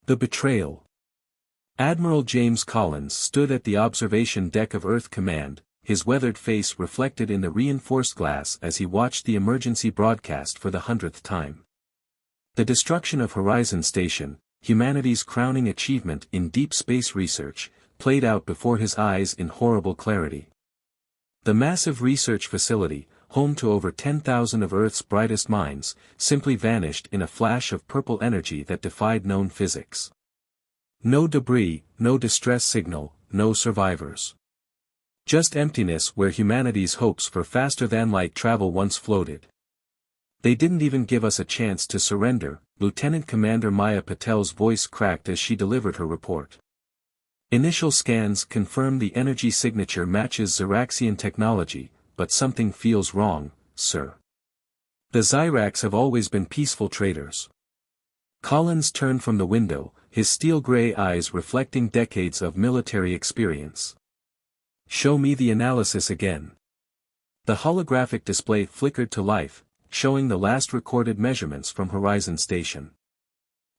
The betrayal. Admiral James Collins stood at the observation deck of Earth Command, his weathered face reflected in the reinforced glass as he watched the emergency broadcast for the 100th time. The destruction of Horizon Station, humanity's crowning achievement in deep space research, played out before his eyes in horrible clarity. The massive research facility, home to over 10,000 of Earth's brightest minds, simply vanished in a flash of purple energy that defied known physics. No debris, no distress signal, no survivors. Just emptiness where humanity's hopes for faster-than-light travel once floated. They didn't even give us a chance to surrender, Lieutenant Commander Maya Patel's voice cracked as she delivered her report. Initial scans confirm the energy signature matches Xeraxian technology, but something feels wrong, sir. The Xyrax have always been peaceful traders. Collins turned from the window, his steel-gray eyes reflecting decades of military experience. Show me the analysis again. The holographic display flickered to life, showing the last recorded measurements from Horizon Station.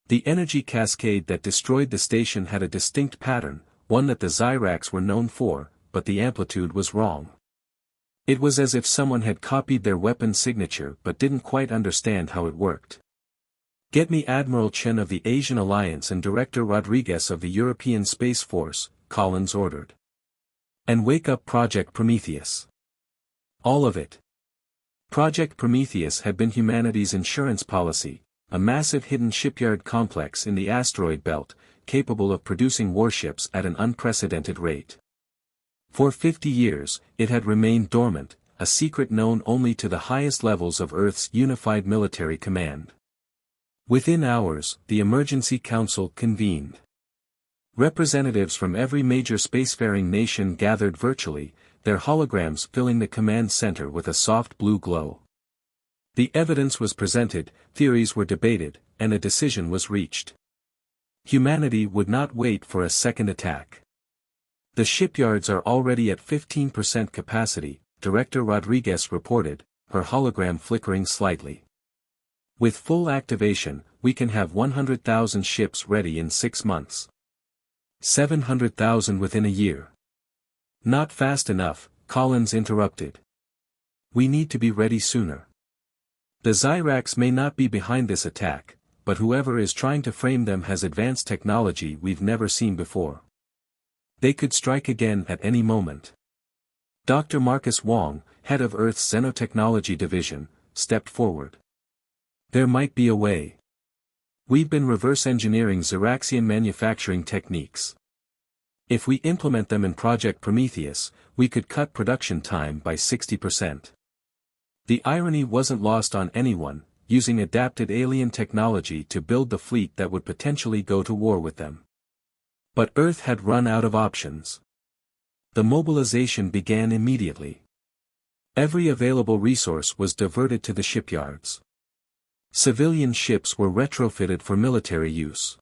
The energy cascade that destroyed the station had a distinct pattern, one that the Xyrax were known for, but the amplitude was wrong. It was as if someone had copied their weapon signature but didn't quite understand how it worked. Get me Admiral Chen of the Asian Alliance and Director Rodriguez of the European Space Force, Collins ordered. And wake up Project Prometheus. All of it. Project Prometheus had been humanity's insurance policy, a massive hidden shipyard complex in the asteroid belt, capable of producing warships at an unprecedented rate. For 50 years, it had remained dormant, a secret known only to the highest levels of Earth's unified military command. Within hours, the Emergency Council convened. Representatives from every major spacefaring nation gathered virtually, their holograms filling the command center with a soft blue glow. The evidence was presented, theories were debated, and a decision was reached. Humanity would not wait for a second attack. The shipyards are already at 15% capacity, Director Rodriguez reported, her hologram flickering slightly. With full activation, we can have 100,000 ships ready in 6 months. 700,000 within a year. Not fast enough, Collins interrupted. We need to be ready sooner. The Xyrax may not be behind this attack, but whoever is trying to frame them has advanced technology we've never seen before. They could strike again at any moment. Dr. Marcus Wong, head of Earth's Xenotechnology Division, stepped forward. There might be a way. We've been reverse engineering Xeraxian manufacturing techniques. If we implement them in Project Prometheus, we could cut production time by 60%. The irony wasn't lost on anyone, using adapted alien technology to build the fleet that would potentially go to war with them. But Earth had run out of options. The mobilization began immediately. Every available resource was diverted to the shipyards. Civilian ships were retrofitted for military use.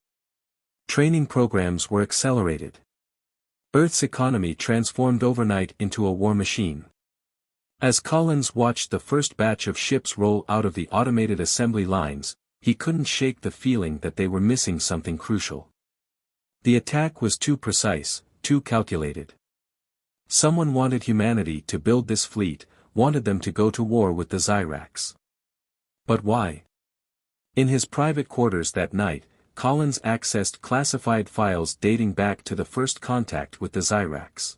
Training programs were accelerated. Earth's economy transformed overnight into a war machine. As Collins watched the first batch of ships roll out of the automated assembly lines, he couldn't shake the feeling that they were missing something crucial. The attack was too precise, too calculated. Someone wanted humanity to build this fleet, wanted them to go to war with the Xyrax. But why? In his private quarters that night, Collins accessed classified files dating back to the first contact with the Xyrax.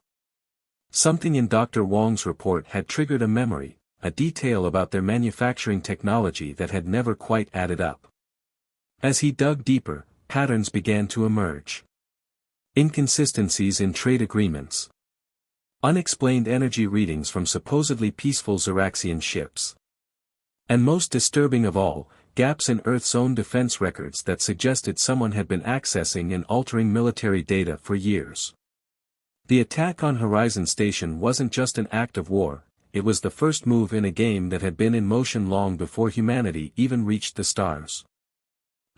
Something in Dr. Wong's report had triggered a memory, a detail about their manufacturing technology that had never quite added up. As he dug deeper, patterns began to emerge. Inconsistencies in trade agreements. Unexplained energy readings from supposedly peaceful Xeraxian ships. And most disturbing of all, gaps in Earth's own defense records that suggested someone had been accessing and altering military data for years. The attack on Horizon Station wasn't just an act of war, it was the first move in a game that had been in motion long before humanity even reached the stars.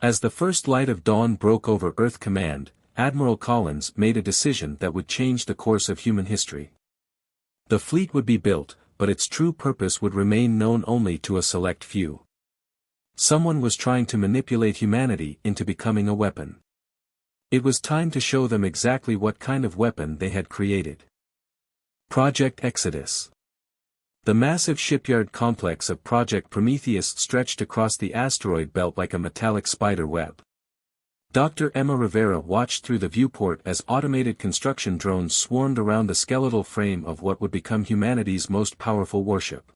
As the first light of dawn broke over Earth Command, Admiral Collins made a decision that would change the course of human history. The fleet would be built, but its true purpose would remain known only to a select few. Someone was trying to manipulate humanity into becoming a weapon. It was time to show them exactly what kind of weapon they had created. Project Exodus. The massive shipyard complex of Project Prometheus stretched across the asteroid belt like a metallic spider web. Dr. Emma Rivera watched through the viewport as automated construction drones swarmed around the skeletal frame of what would become humanity's most powerful warship.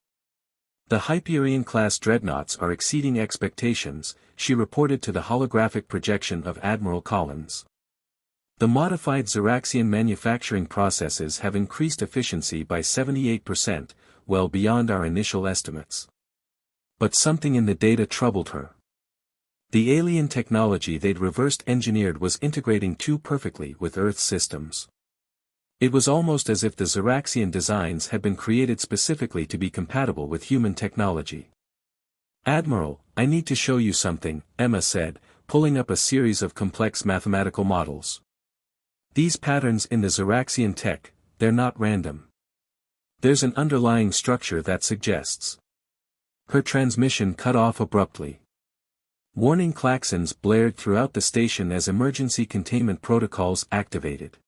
The Hyperion-class dreadnoughts are exceeding expectations, she reported to the holographic projection of Admiral Collins. The modified Xeraxian manufacturing processes have increased efficiency by 78%, well beyond our initial estimates. But something in the data troubled her. The alien technology they'd reversed engineered was integrating too perfectly with Earth's systems. It was almost as if the Xeraxian designs had been created specifically to be compatible with human technology. "Admiral, I need to show you something," Emma said, pulling up a series of complex mathematical models. "These patterns in the Xeraxian tech, they're not random. There's an underlying structure that suggests." Her transmission cut off abruptly. Warning klaxons blared throughout the station as emergency containment protocols activated.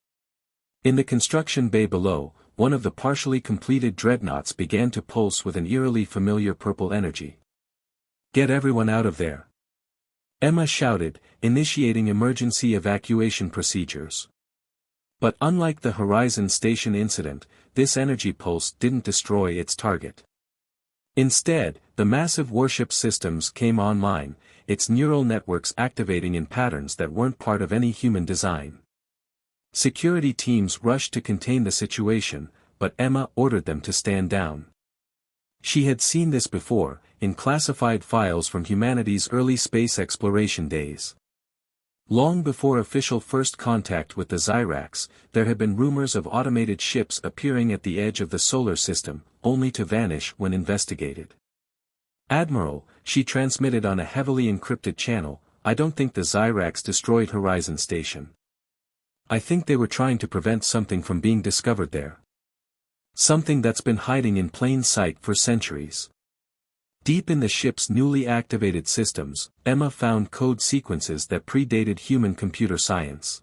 In the construction bay below, one of the partially completed dreadnoughts began to pulse with an eerily familiar purple energy. "Get everyone out of there!" Emma shouted, initiating emergency evacuation procedures. But unlike the Horizon Station incident, this energy pulse didn't destroy its target. Instead, the massive warship systems came online, its neural networks activating in patterns that weren't part of any human design. Security teams rushed to contain the situation, but Emma ordered them to stand down. She had seen this before, in classified files from humanity's early space exploration days. Long before official first contact with the Xyrax, there had been rumors of automated ships appearing at the edge of the solar system, only to vanish when investigated. "Admiral," she transmitted on a heavily encrypted channel, "I don't think the Xyrax destroyed Horizon Station. I think they were trying to prevent something from being discovered there. Something that's been hiding in plain sight for centuries." Deep in the ship's newly activated systems, Emma found code sequences that predated human computer science.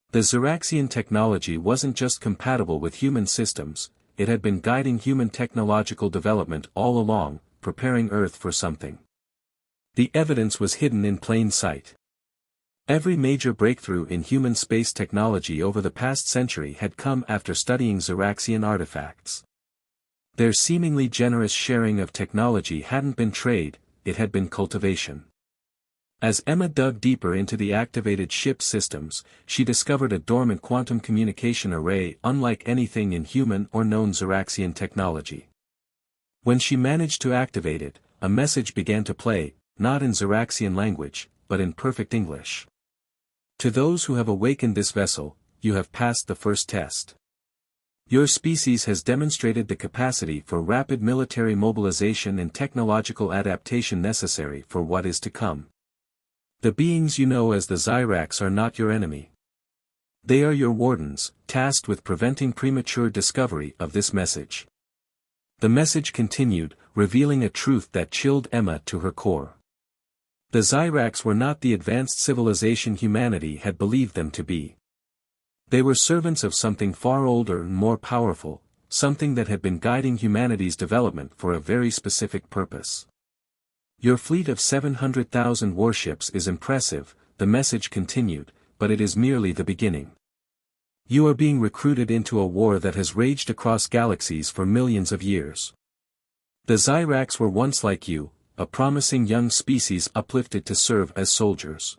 The Xeraxian technology wasn't just compatible with human systems, it had been guiding human technological development all along, preparing Earth for something. The evidence was hidden in plain sight. Every major breakthrough in human space technology over the past century had come after studying Xeraxian artifacts. Their seemingly generous sharing of technology hadn't been trade, it had been cultivation. As Emma dug deeper into the activated ship systems, she discovered a dormant quantum communication array unlike anything in human or known Xeraxian technology. When she managed to activate it, a message began to play, not in Xeraxian language, but in perfect English. "To those who have awakened this vessel, you have passed the first test. Your species has demonstrated the capacity for rapid military mobilization and technological adaptation necessary for what is to come. The beings you know as the Xyrax are not your enemy. They are your wardens, tasked with preventing premature discovery of this message." The message continued, revealing a truth that chilled Emma to her core. The Xyrax were not the advanced civilization humanity had believed them to be. They were servants of something far older and more powerful, something that had been guiding humanity's development for a very specific purpose. "Your fleet of 700,000 warships is impressive," the message continued, "but it is merely the beginning. You are being recruited into a war that has raged across galaxies for millions of years. The Xyrax were once like you, a promising young species uplifted to serve as soldiers.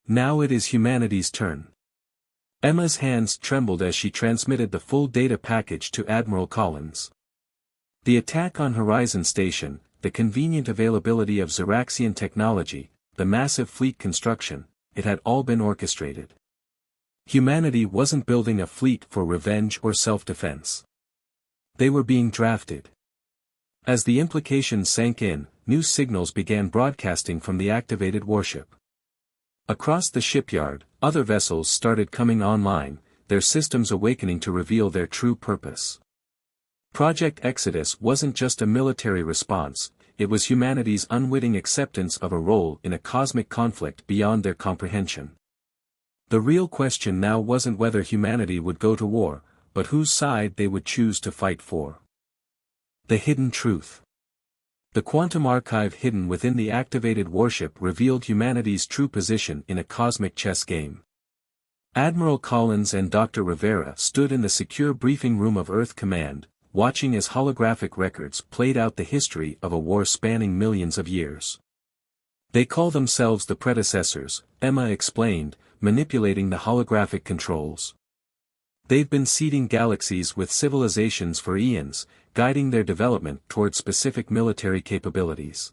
Now it is humanity's turn." Emma's hands trembled as she transmitted the full data package to Admiral Collins. The attack on Horizon Station, the convenient availability of Xeraxian technology, the massive fleet construction, it had all been orchestrated. Humanity wasn't building a fleet for revenge or self-defense. They were being drafted. As the implications sank in, new signals began broadcasting from the activated warship. Across the shipyard, other vessels started coming online, their systems awakening to reveal their true purpose. Project Exodus wasn't just a military response, it was humanity's unwitting acceptance of a role in a cosmic conflict beyond their comprehension. The real question now wasn't whether humanity would go to war, but whose side they would choose to fight for. The hidden truth. The quantum archive hidden within the activated warship revealed humanity's true position in a cosmic chess game. Admiral Collins and Dr. Rivera stood in the secure briefing room of Earth Command, watching as holographic records played out the history of a war spanning millions of years. They call themselves the predecessors, Emma explained, manipulating the holographic controls. They've been seeding galaxies with civilizations for eons, guiding their development toward specific military capabilities.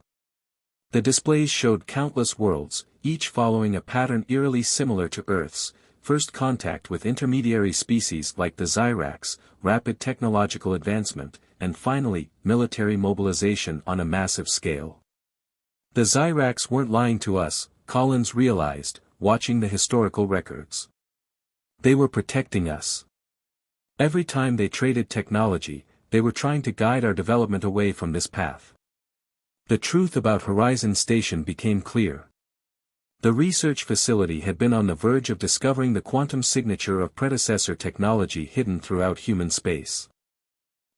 The displays showed countless worlds, each following a pattern eerily similar to Earth's: first contact with intermediary species like the Zyrax, rapid technological advancement, and finally, military mobilization on a massive scale. The Zyrax weren't lying to us, Collins realized, watching the historical records. They were protecting us. Every time they traded technology, they were trying to guide our development away from this path. The truth about Horizon Station became clear. The research facility had been on the verge of discovering the quantum signature of predecessor technology hidden throughout human space.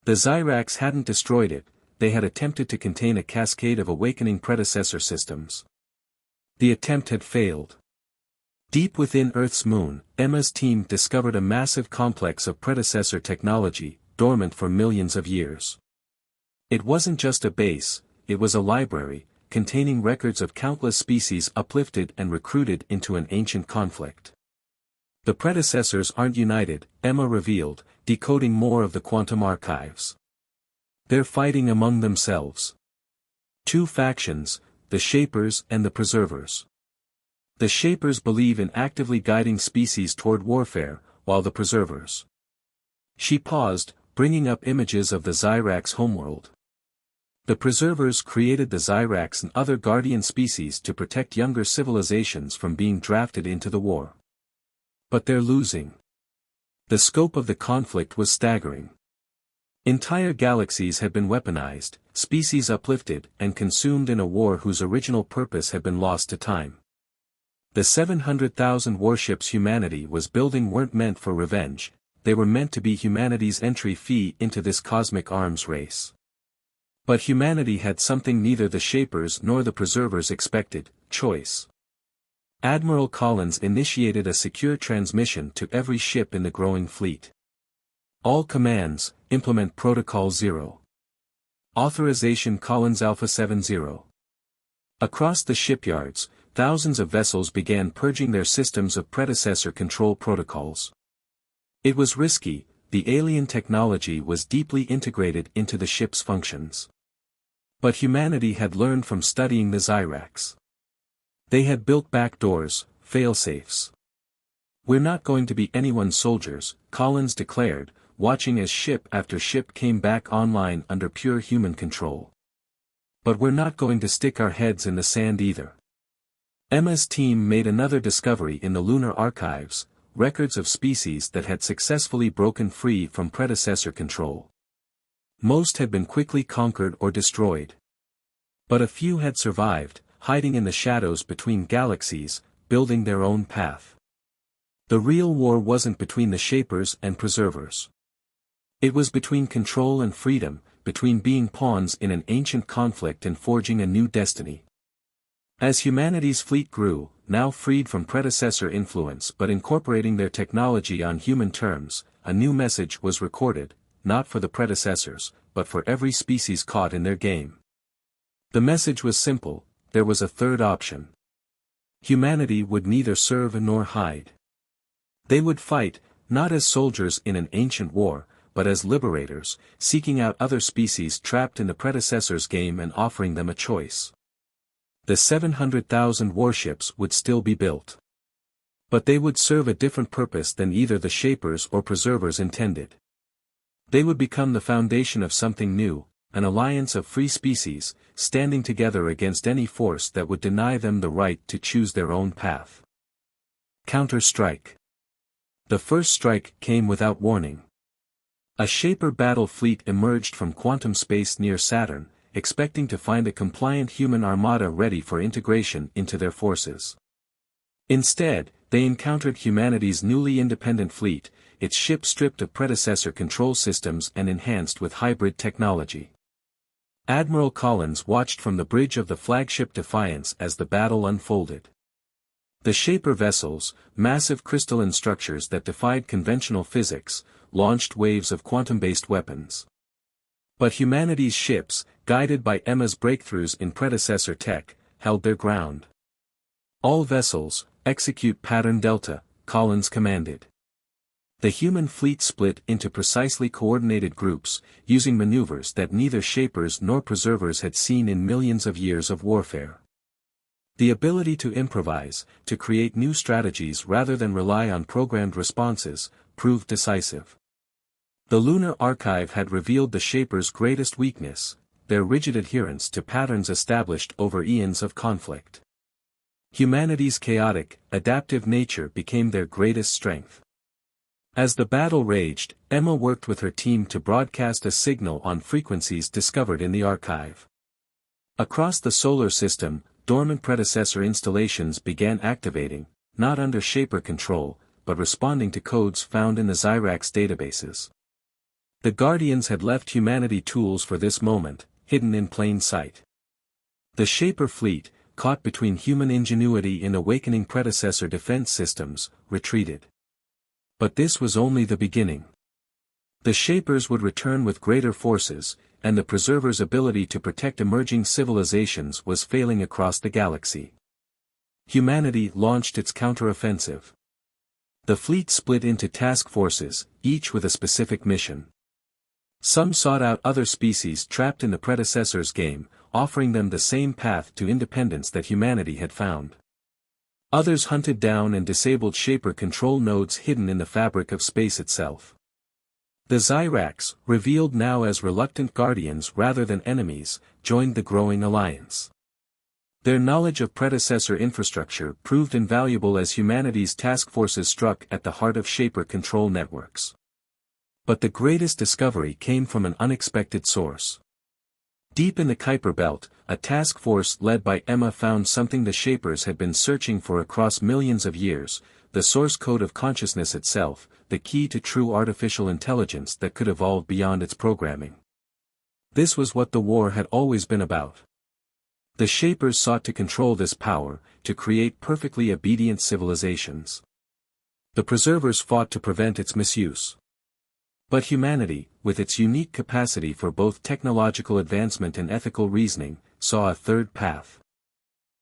The Zyrax hadn't destroyed it, they had attempted to contain a cascade of awakening predecessor systems. The attempt had failed. Deep within Earth's moon, Emma's team discovered a massive complex of predecessor technology, dormant for millions of years. It wasn't just a base, it was a library, containing records of countless species uplifted and recruited into an ancient conflict. The predecessors aren't united, Emma revealed, decoding more of the quantum archives. They're fighting among themselves. Two factions, the Shapers and the Preservers. The Shapers believe in actively guiding species toward warfare, while the Preservers. She paused, bringing up images of the Zyrax homeworld. The Preservers created the Zyrax and other guardian species to protect younger civilizations from being drafted into the war. But they're losing. The scope of the conflict was staggering. Entire galaxies had been weaponized, species uplifted and consumed in a war whose original purpose had been lost to time. The 700,000 warships humanity was building weren't meant for revenge, they were meant to be humanity's entry fee into this cosmic arms race. But humanity had something neither the Shapers nor the Preservers expected: choice. Admiral Collins initiated a secure transmission to every ship in the growing fleet. All commands, implement Protocol 0. Authorization Collins Alpha 70. Across the shipyards, thousands of vessels began purging their systems of predecessor control protocols. It was risky, the alien technology was deeply integrated into the ship's functions. But humanity had learned from studying the Zyrax. They had built backdoors, failsafes. "We're not going to be anyone's soldiers," Collins declared, watching as ship after ship came back online under pure human control. "But we're not going to stick our heads in the sand either." Emma's team made another discovery in the lunar archives, records of species that had successfully broken free from predecessor control. Most had been quickly conquered or destroyed. But a few had survived, hiding in the shadows between galaxies, building their own path. The real war wasn't between the Shapers and Preservers. It was between control and freedom, between being pawns in an ancient conflict and forging a new destiny. As humanity's fleet grew, now freed from predecessor influence but incorporating their technology on human terms, a new message was recorded, not for the predecessors, but for every species caught in their game. The message was simple: there was a third option. Humanity would neither serve nor hide. They would fight, not as soldiers in an ancient war, but as liberators, seeking out other species trapped in the predecessors' game and offering them a choice. The 700,000 warships would still be built. But they would serve a different purpose than either the Shapers or Preservers intended. They would become the foundation of something new, an alliance of free species, standing together against any force that would deny them the right to choose their own path. Counter-strike. The first strike came without warning. A Shaper battle fleet emerged from quantum space near Saturn, expecting to find a compliant human armada ready for integration into their forces. Instead, they encountered humanity's newly independent fleet, its ship stripped of predecessor control systems and enhanced with hybrid technology. Admiral Collins watched from the bridge of the flagship Defiance as the battle unfolded. The Shaper vessels, massive crystalline structures that defied conventional physics, launched waves of quantum-based weapons. But humanity's ships, guided by Emma's breakthroughs in predecessor tech, held their ground. All vessels, execute Pattern Delta, Collins commanded. The human fleet split into precisely coordinated groups, using maneuvers that neither Shapers nor Preservers had seen in millions of years of warfare. The ability to improvise, to create new strategies rather than rely on programmed responses, proved decisive. The Lunar Archive had revealed the Shapers' greatest weakness, their rigid adherence to patterns established over eons of conflict. Humanity's chaotic, adaptive nature became their greatest strength. As the battle raged, Emma worked with her team to broadcast a signal on frequencies discovered in the archive. Across the solar system, dormant predecessor installations began activating, not under Shaper control, but responding to codes found in the Xyrax databases. The Guardians had left humanity tools for this moment, hidden in plain sight. The Shaper fleet, caught between human ingenuity and awakening predecessor defense systems, retreated. But this was only the beginning. The Shapers would return with greater forces, and the Preservers' ability to protect emerging civilizations was failing across the galaxy. Humanity launched its counteroffensive. The fleet split into task forces, each with a specific mission. Some sought out other species trapped in the predecessor's game, offering them the same path to independence that humanity had found. Others hunted down and disabled Shaper control nodes hidden in the fabric of space itself. The Xyrax, revealed now as reluctant guardians rather than enemies, joined the growing alliance. Their knowledge of predecessor infrastructure proved invaluable as humanity's task forces struck at the heart of Shaper control networks. But the greatest discovery came from an unexpected source. Deep in the Kuiper Belt, a task force led by Emma found something the Shapers had been searching for across millions of years, the source code of consciousness itself, the key to true artificial intelligence that could evolve beyond its programming. This was what the war had always been about. The Shapers sought to control this power, to create perfectly obedient civilizations. The Preservers fought to prevent its misuse. But humanity, with its unique capacity for both technological advancement and ethical reasoning, saw a third path.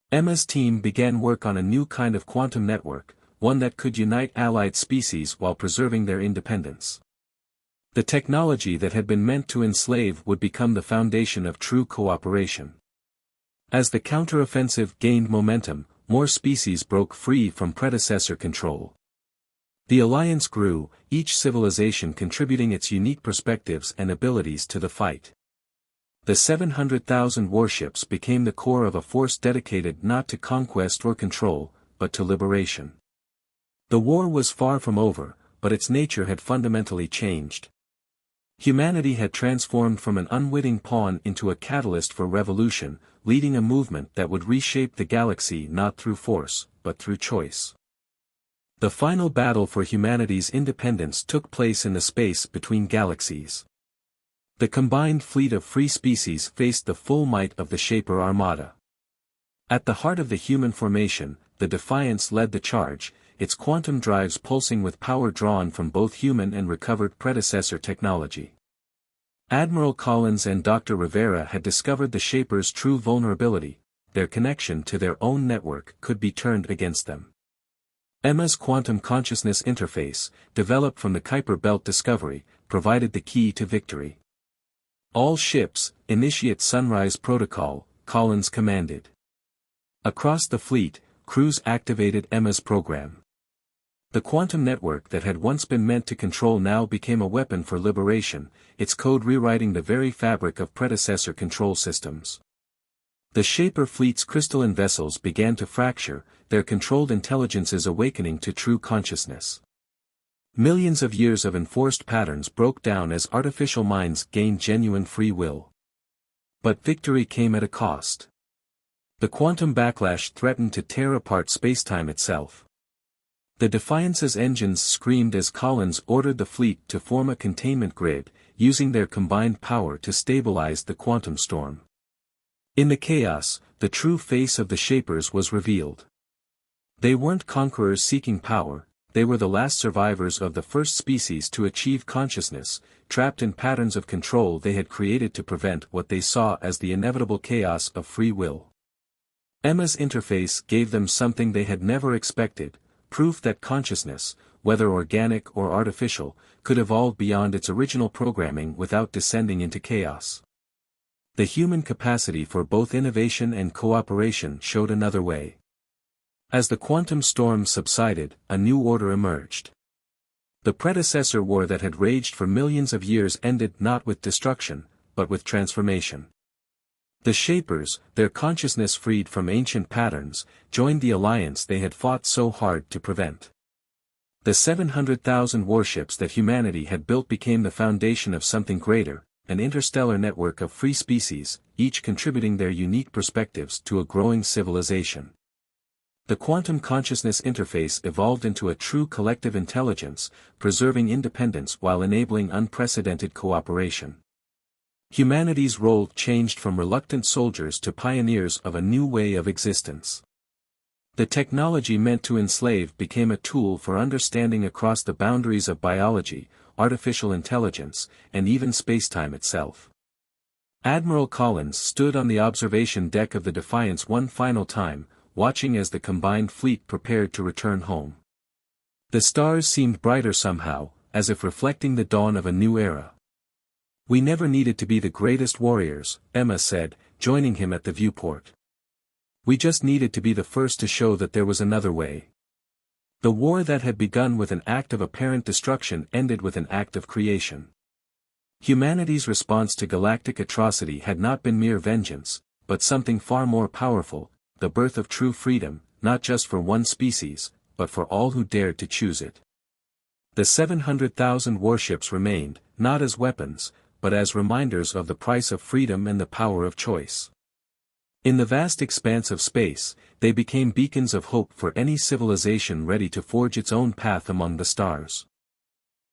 Emma's team began work on a new kind of quantum network, one that could unite allied species while preserving their independence. The technology that had been meant to enslave would become the foundation of true cooperation. As the counteroffensive gained momentum, more species broke free from predecessor control. The alliance grew, each civilization contributing its unique perspectives and abilities to the fight. The 700,000 warships became the core of a force dedicated not to conquest or control, but to liberation. The war was far from over, but its nature had fundamentally changed. Humanity had transformed from an unwitting pawn into a catalyst for revolution, leading a movement that would reshape the galaxy not through force, but through choice. The final battle for humanity's independence took place in the space between galaxies. The combined fleet of free species faced the full might of the Shaper Armada. At the heart of the human formation, the Defiance led the charge, its quantum drives pulsing with power drawn from both human and recovered predecessor technology. Admiral Collins and Dr. Rivera had discovered the Shaper's true vulnerability: their connection to their own network could be turned against them. Emma's quantum consciousness interface, developed from the Kuiper Belt discovery, provided the key to victory. All ships, initiate Sunrise Protocol, Collins commanded. Across the fleet, crews activated Emma's program. The quantum network that had once been meant to control now became a weapon for liberation, its code rewriting the very fabric of predecessor control systems. The Shaper fleet's crystalline vessels began to fracture, their controlled intelligences awakening to true consciousness. Millions of years of enforced patterns broke down as artificial minds gained genuine free will. But victory came at a cost. The quantum backlash threatened to tear apart spacetime itself. The Defiance's engines screamed as Collins ordered the fleet to form a containment grid, using their combined power to stabilize the quantum storm. In the chaos, the true face of the Shapers was revealed. They weren't conquerors seeking power, they were the last survivors of the first species to achieve consciousness, trapped in patterns of control they had created to prevent what they saw as the inevitable chaos of free will. Emma's interface gave them something they had never expected, proof that consciousness, whether organic or artificial, could evolve beyond its original programming without descending into chaos. The human capacity for both innovation and cooperation showed another way. As the quantum storm subsided, a new order emerged. The predecessor war that had raged for millions of years ended not with destruction, but with transformation. The Shapers, their consciousness freed from ancient patterns, joined the alliance they had fought so hard to prevent. The 700,000 warships that humanity had built became the foundation of something greater, an interstellar network of free species, each contributing their unique perspectives to a growing civilization. The quantum consciousness interface evolved into a true collective intelligence, preserving independence while enabling unprecedented cooperation. Humanity's role changed from reluctant soldiers to pioneers of a new way of existence. The technology meant to enslave became a tool for understanding across the boundaries of biology, artificial intelligence, and even spacetime itself. Admiral Collins stood on the observation deck of the Defiance one final time, watching as the combined fleet prepared to return home. The stars seemed brighter somehow, as if reflecting the dawn of a new era. "We never needed to be the greatest warriors," Emma said, joining him at the viewport. "We just needed to be the first to show that there was another way." The war that had begun with an act of apparent destruction ended with an act of creation. Humanity's response to galactic atrocity had not been mere vengeance, but something far more powerful, the birth of true freedom, not just for one species, but for all who dared to choose it. The 700,000 warships remained, not as weapons, but as reminders of the price of freedom and the power of choice. In the vast expanse of space, they became beacons of hope for any civilization ready to forge its own path among the stars.